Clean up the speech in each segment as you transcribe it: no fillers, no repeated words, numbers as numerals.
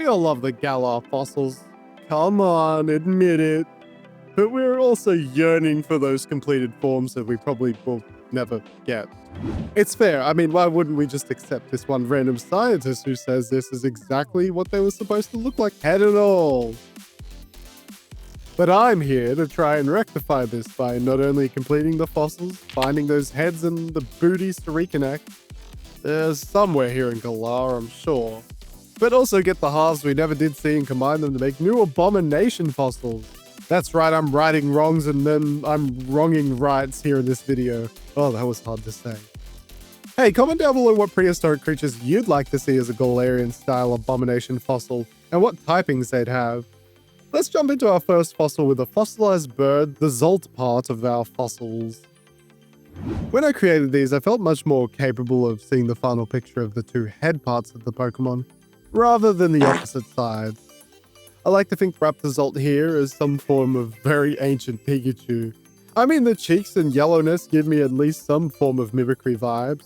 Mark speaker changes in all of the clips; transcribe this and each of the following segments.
Speaker 1: all love the Galar fossils. Come on, admit it. But we're also yearning for those completed forms that we probably will never get. It's fair. I mean, why wouldn't we just accept this one random scientist who says this is exactly what they were supposed to look like, head and all? But I'm here to try and rectify this by not only completing the fossils, finding those heads and the booties to reconnect. There's somewhere here in Galar, I'm sure. But also get the halves we never did see and combine them to make new abomination fossils. That's right, I'm righting wrongs and then I'm wronging rights here in this video. Oh, that was hard to say. Hey, comment down below what prehistoric creatures you'd like to see as a Galarian style abomination fossil and what typings they'd have. Let's jump into our first fossil with a fossilized bird, the Zolt part of our fossils. When I created these, I felt much more capable of seeing the final picture of the two head parts of the Pokemon, rather than the opposite sides. I like to think Raptor-Zolt here as some form of very ancient Pikachu. I mean, the cheeks and yellowness give me at least some form of mimicry vibes.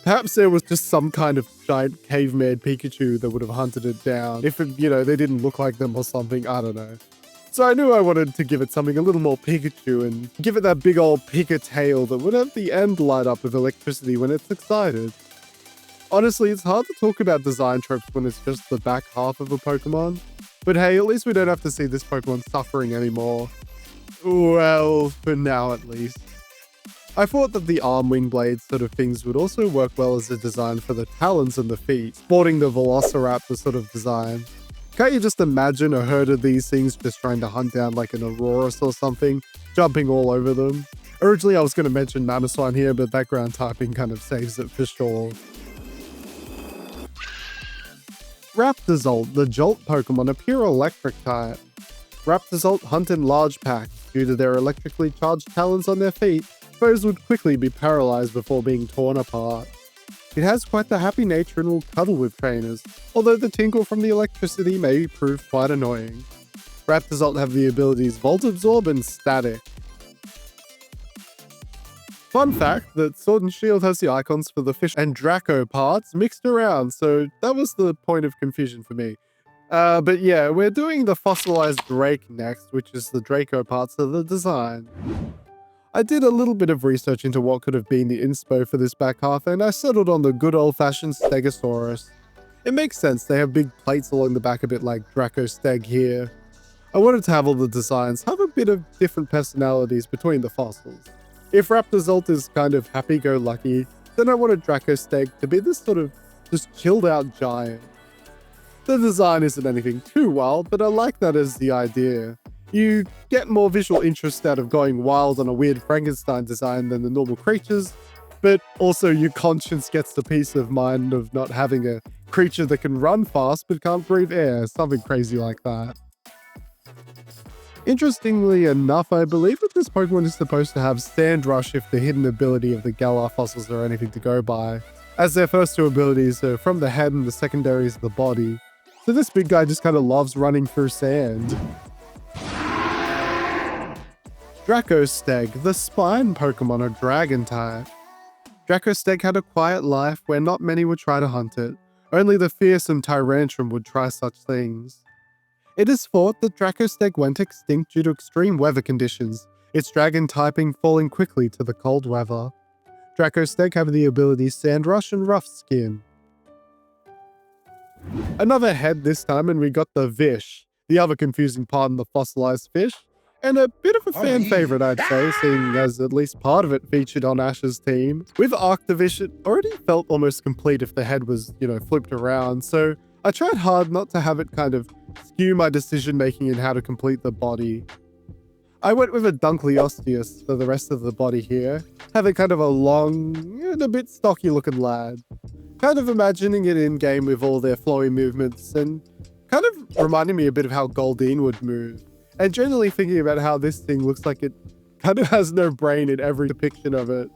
Speaker 1: Perhaps there was just some kind of giant caveman Pikachu that would have hunted it down if, they didn't look like them or something, I don't know. So I knew I wanted to give it something a little more Pikachu and give it that big old Pika tail that would have the end light up with electricity when it's excited. Honestly, it's hard to talk about design tropes when it's just the back half of a Pokemon. But hey, at least we don't have to see this Pokemon suffering anymore. Well, for now at least. I thought that the arm wing blades sort of things would also work well as a design for the talons and the feet, sporting the Velociraptor sort of design. Can't you just imagine a herd of these things just trying to hunt down like an Aurorus or something, jumping all over them? Originally I was going to mention Mamoswine here, but that ground typing kind of saves it for sure. Raptor-Zolt, the Jolt Pokemon, are pure electric type. Raptor-Zolt hunt in large packs. Due to their electrically charged talons on their feet, foes would quickly be paralyzed before being torn apart. It has quite the happy nature and will cuddle with trainers, although the tinkle from the electricity may prove quite annoying. Raptor-Zolt have the abilities Volt Absorb and Static. Fun fact that Sword and Shield has the icons for the fish and Draco parts mixed around, so that was the point of confusion for me. But yeah, we're doing the fossilized Drake next, which is the Draco parts of the design. I did a little bit of research into what could have been the inspo for this back half, and I settled on the good old-fashioned Stegosaurus. It makes sense, they have big plates along the back a bit like Draco-Steg here. I wanted to have all the designs have a bit of different personalities between the fossils. If Raptor-Zolt is kind of happy-go-lucky, then I wanted Draco-Steg to be this sort of just chilled-out giant. The design isn't anything too wild, but I like that as the idea. You get more visual interest out of going wild on a weird Frankenstein design than the normal creatures, but also your conscience gets the peace of mind of not having a creature that can run fast but can't breathe air, something crazy like that. Interestingly enough, I believe that this Pokemon is supposed to have Sand Rush if the hidden ability of the Galar fossils are anything to go by, as their first two abilities are from the head and the secondaries of the body. So this big guy just kind of loves running through sand. Draco-Steg, the spine Pokemon, are dragon type. Draco-Steg had a quiet life where not many would try to hunt it. Only the fearsome Tyrantrum would try such things. It is thought that Draco-Steg went extinct due to extreme weather conditions, its dragon typing falling quickly to the cold weather. Draco-Steg have the abilities Sand Rush and Rough Skin. Another head this time, and we got the Vish, the other confusing part in the fossilized fish, and a bit of a fan favorite, I'd say, seeing as at least part of it featured on Ash's team. With Arctovish, it already felt almost complete if the head was, flipped around, so I tried hard not to have it kind of skew my decision making in how to complete the body. I went with a Dunkle-Vish for the rest of the body here, having kind of a long and a bit stocky looking lad. Kind of imagining it in game with all their flowy movements and kind of reminding me a bit of how Goldeen would move. And generally thinking about how this thing looks like it kind of has no brain in every depiction of it.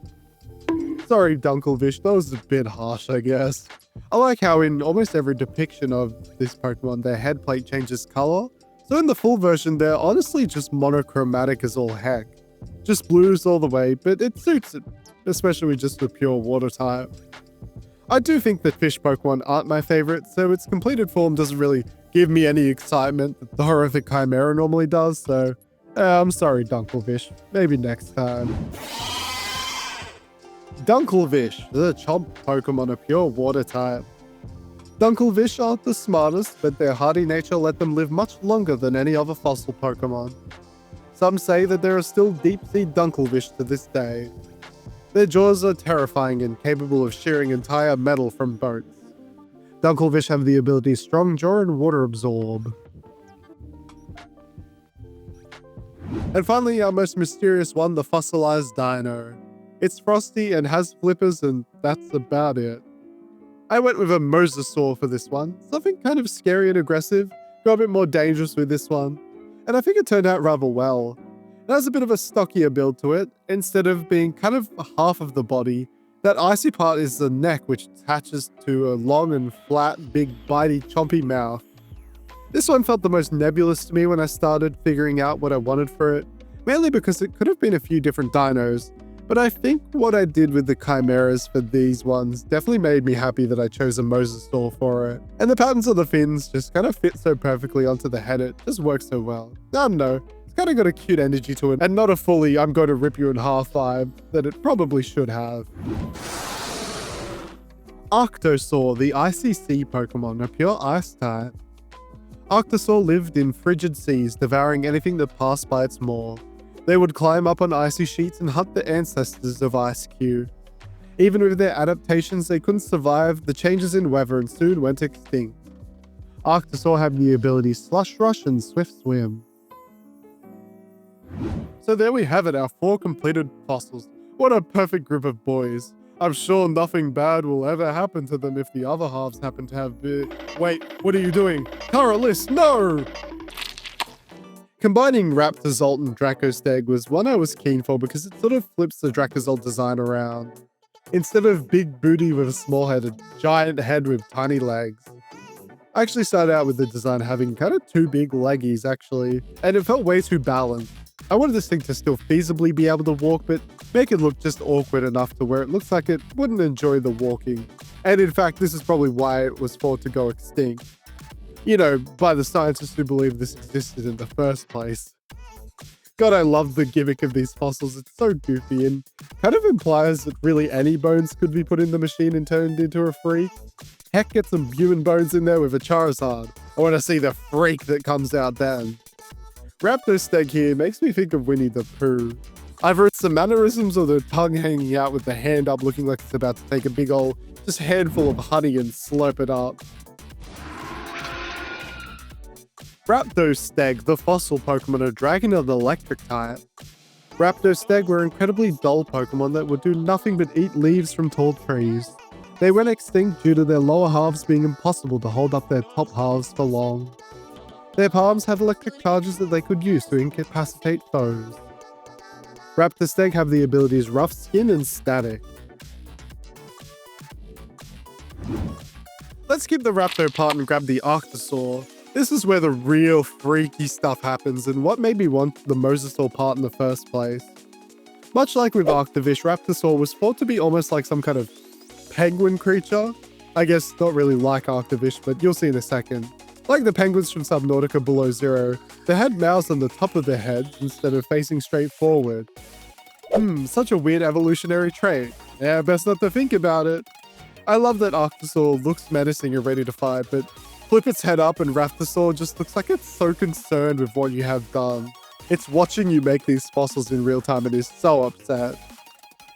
Speaker 1: Sorry, Dunkle-Vish, that was a bit harsh, I guess. I like how in almost every depiction of this Pokemon, their head plate changes color. So in the full version, they're honestly just monochromatic as all heck. Just blues all the way, but it suits it, especially with just the pure water type. I do think that fish Pokemon aren't my favorite, so its completed form doesn't really give me any excitement that the Horrific Chimera normally does, so I'm sorry, Dunkle-Vish. Maybe next time. Dunkle-Vish, the chomp Pokemon, a pure water type. Dunkle-Vish aren't the smartest, but their hardy nature let them live much longer than any other fossil Pokemon. Some say that there are still deep-sea Dunkle-Vish to this day. Their jaws are terrifying and capable of shearing entire metal from boats. Dunkle-Vish have the ability Strong Jaw and Water Absorb. And finally, our most mysterious one, the fossilized Dino. It's frosty and has flippers, and that's about it. I went with a Mosasaur for this one. Something kind of scary and aggressive. Got a bit more dangerous with this one. And I think it turned out rather well. It has a bit of a stockier build to it. Instead of being kind of half of the body, that icy part is the neck, which attaches to a long and flat, big, bitey, chompy mouth. This one felt the most nebulous to me when I started figuring out what I wanted for it, mainly because it could have been a few different dinos. But I think what I did with the chimeras for these ones definitely made me happy that I chose a Mosasaur for it. And the patterns of the fins just kind of fit so perfectly onto the head, it just works so well. I don't know, it's kind of got a cute energy to it, and not a fully I'm going to rip you in half vibe that it probably should have. Arcto-Saur, the icy sea Pokemon, a pure ice type. Arcto-Saur lived in frigid seas, devouring anything that passed by its maw. They would climb up on icy sheets and hunt the ancestors of Ice-Q. Even with their adaptations, they couldn't survive the changes in weather and soon went extinct. Arcto-Saur have the abilities Slush Rush and Swift Swim. So there we have it, our 4 completed fossils. What a perfect group of boys. I'm sure nothing bad will ever happen to them if the other halves happen to have Wait, what are you doing? Caralis, no! Combining Raptor-Zolt and Draco-Steg was one I was keen for because it sort of flips the Dracozolt design around. Instead of big booty with a small head, a giant head with tiny legs. I actually started out with the design having kind of 2 big leggies actually, and it felt way too balanced. I wanted this thing to still feasibly be able to walk, but make it look just awkward enough to where it looks like it wouldn't enjoy the walking. And in fact, this is probably why it was thought to go extinct. You know, by the scientists who believe this existed in the first place. God, I love the gimmick of these fossils. It's so goofy and kind of implies that really any bones could be put in the machine and turned into a freak. Heck, get some human bones in there with a Charizard. I want to see the freak that comes out then. Raptor-Steg here makes me think of Winnie the Pooh. Either it's the mannerisms or the tongue hanging out with the hand up looking like it's about to take a big ol' just handful of honey and slurp it up. Raptor-Steg, the fossil Pokemon, are dragon of the electric type. Raptor-Steg were incredibly dull Pokemon that would do nothing but eat leaves from tall trees. They went extinct due to their lower halves being impossible to hold up their top halves for long. Their palms have electric charges that they could use to incapacitate foes. Raptor-Steg have the abilities Rough Skin and Static. Let's skip the Raptor part and grab the Arcto-Saur. This is where the real freaky stuff happens and what made me want the Mosasaur part in the first place. Much like with Arctovish, Raptor-Saur was thought to be almost like some kind of penguin creature. I guess not really like Arctovish, but you'll see in a second. Like the penguins from Subnautica Below Zero, they had mouths on the top of their heads instead of facing straight forward. Such a weird evolutionary trait. Yeah, best not to think about it. I love that Arcto-Saur looks menacing and ready to fight, but flip its head up and Raptor-Saur just looks like it's so concerned with what you have done. It's watching you make these fossils in real time and is so upset.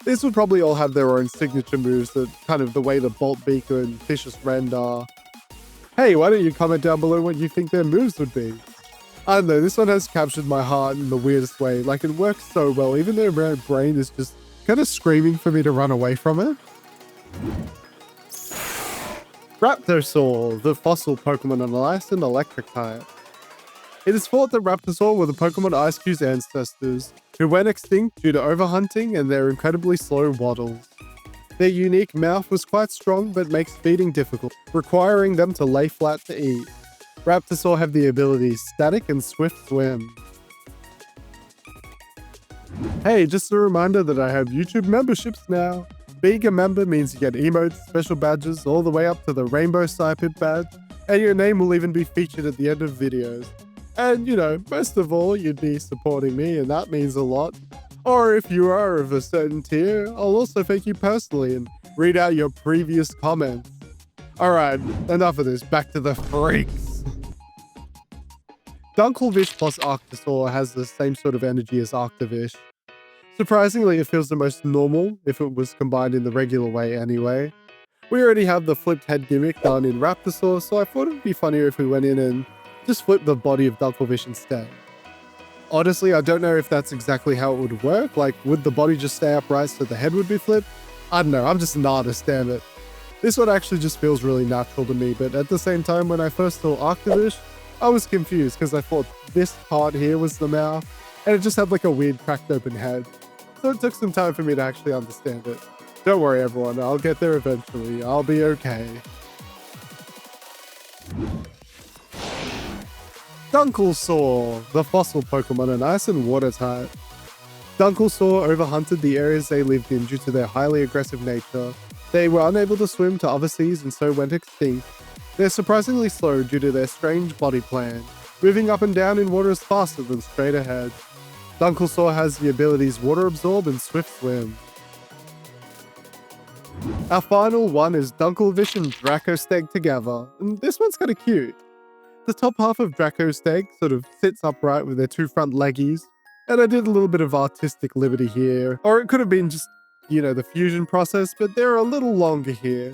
Speaker 1: These would probably all have their own signature moves, that kind of the way the Bolt Beaker and Vicious Rend are. Hey, why don't you comment down below what you think their moves would be? I don't know, this one has captured my heart in the weirdest way. Like, it works so well, even though my brain is just kind of screaming for me to run away from it. Raptor-Saur, the fossil Pokemon on ice and electric type. It is thought that Raptor-Saur were the Pokemon Ice-Q's ancestors, who went extinct due to overhunting and their incredibly slow waddles. Their unique mouth was quite strong but makes feeding difficult, requiring them to lay flat to eat. Raptor-Saur have the abilities Static and Swift Swim. Hey, just a reminder that I have YouTube memberships now. Being a member means you get emotes, special badges, all the way up to the Rainbow Cypid badge, And your name will even be featured at the end of videos. And, you know, most of all, you'd be supporting me, and that means a lot. Or if you are of a certain tier, I'll also thank you personally and read out your previous comments. Alright, enough of this, back to the freaks. Dunkle-Vish plus Arcto-Saur has the same sort of energy as Arctovish. Surprisingly, it feels the most normal if it was combined in the regular way anyway. We already have the flipped head gimmick done in Raptor-Saur, so I thought it would be funnier if we went in and just flipped the body of Dunkle-Vish instead. Honestly, I don't know if that's exactly how it would work. Like, would the body just stay upright so the head would be flipped? I don't know, I'm just an artist, damn it. This one actually just feels really natural to me, but at the same time, when I first saw Arctovish, I was confused because I thought this part here was the mouth, and it just had like a weird cracked open head. So it took some time for me to actually understand it. Don't worry everyone, I'll get there eventually. I'll be okay. Dunkle-Saur, the fossil Pokemon are nice and water type. Dunkle-Saur overhunted the areas they lived in due to their highly aggressive nature. They were unable to swim to other seas and so went extinct. They're surprisingly slow due to their strange body plan. Moving up and down in water is faster than straight ahead. Dunkle-Saur has the abilities Water Absorb and Swift Swim. Our final one is Dunkle-Vish and Draco-Steg together, and this one's kinda cute. The top half of Draco-Steg sort of sits upright with their two front leggies, and I did a little bit of artistic liberty here, or it could have been just, you know, the fusion process, but they're a little longer here.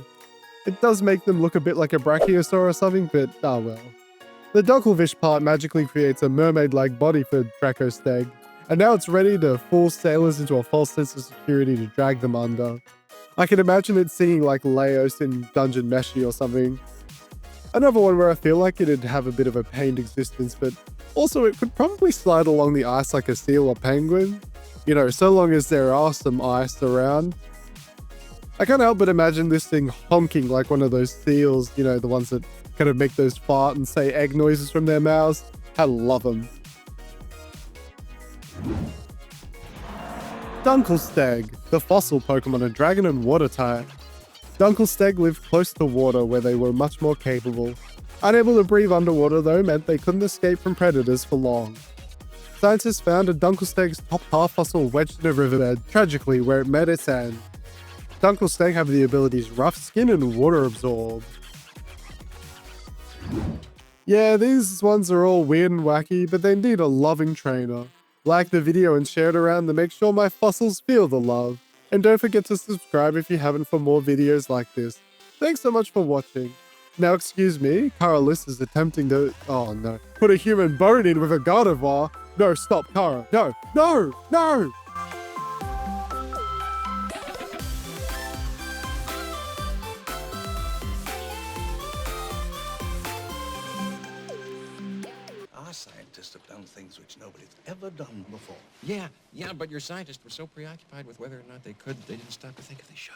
Speaker 1: It does make them look a bit like a Brachiosaur or something, but ah well. The Dunkle-Vish part magically creates a mermaid-like body for Draco-Steg, and now it's ready to fool sailors into a false sense of security to drag them under. I can imagine it singing like Laos in Dungeon Meshi or something. Another one where I feel like it'd have a bit of a pained existence, but also it could probably slide along the ice like a seal or penguin. You know, so long as there are some ice around. I can't help but imagine this thing honking like one of those seals, you know, the ones that kind of make those fart and say egg noises from their mouths. I love them. Dunkle-Steg, the fossil Pokemon are dragon and water type. Dunkle-Steg lived close to water where they were much more capable. Unable to breathe underwater though meant they couldn't escape from predators for long. Scientists found a Dunkle-Steg's top half fossil wedged in a riverbed, tragically where it met its end. Dunkle-Steg have the abilities Rough Skin and Water Absorb. Yeah, these ones are all weird and wacky, but they need a loving trainer. Like the video and share it around to make sure my fossils feel the love. And don't forget to subscribe if you haven't for more videos like this. Thanks so much for watching. Now excuse me, Karalis is attempting to, oh no, put a human bone in with a Gardevoir. No, stop, Kara, no, no, no!
Speaker 2: Our scientists have done things which nobody's ever done before.
Speaker 3: Yeah, but your scientists were so preoccupied with whether or not they could, they didn't stop to think if they should.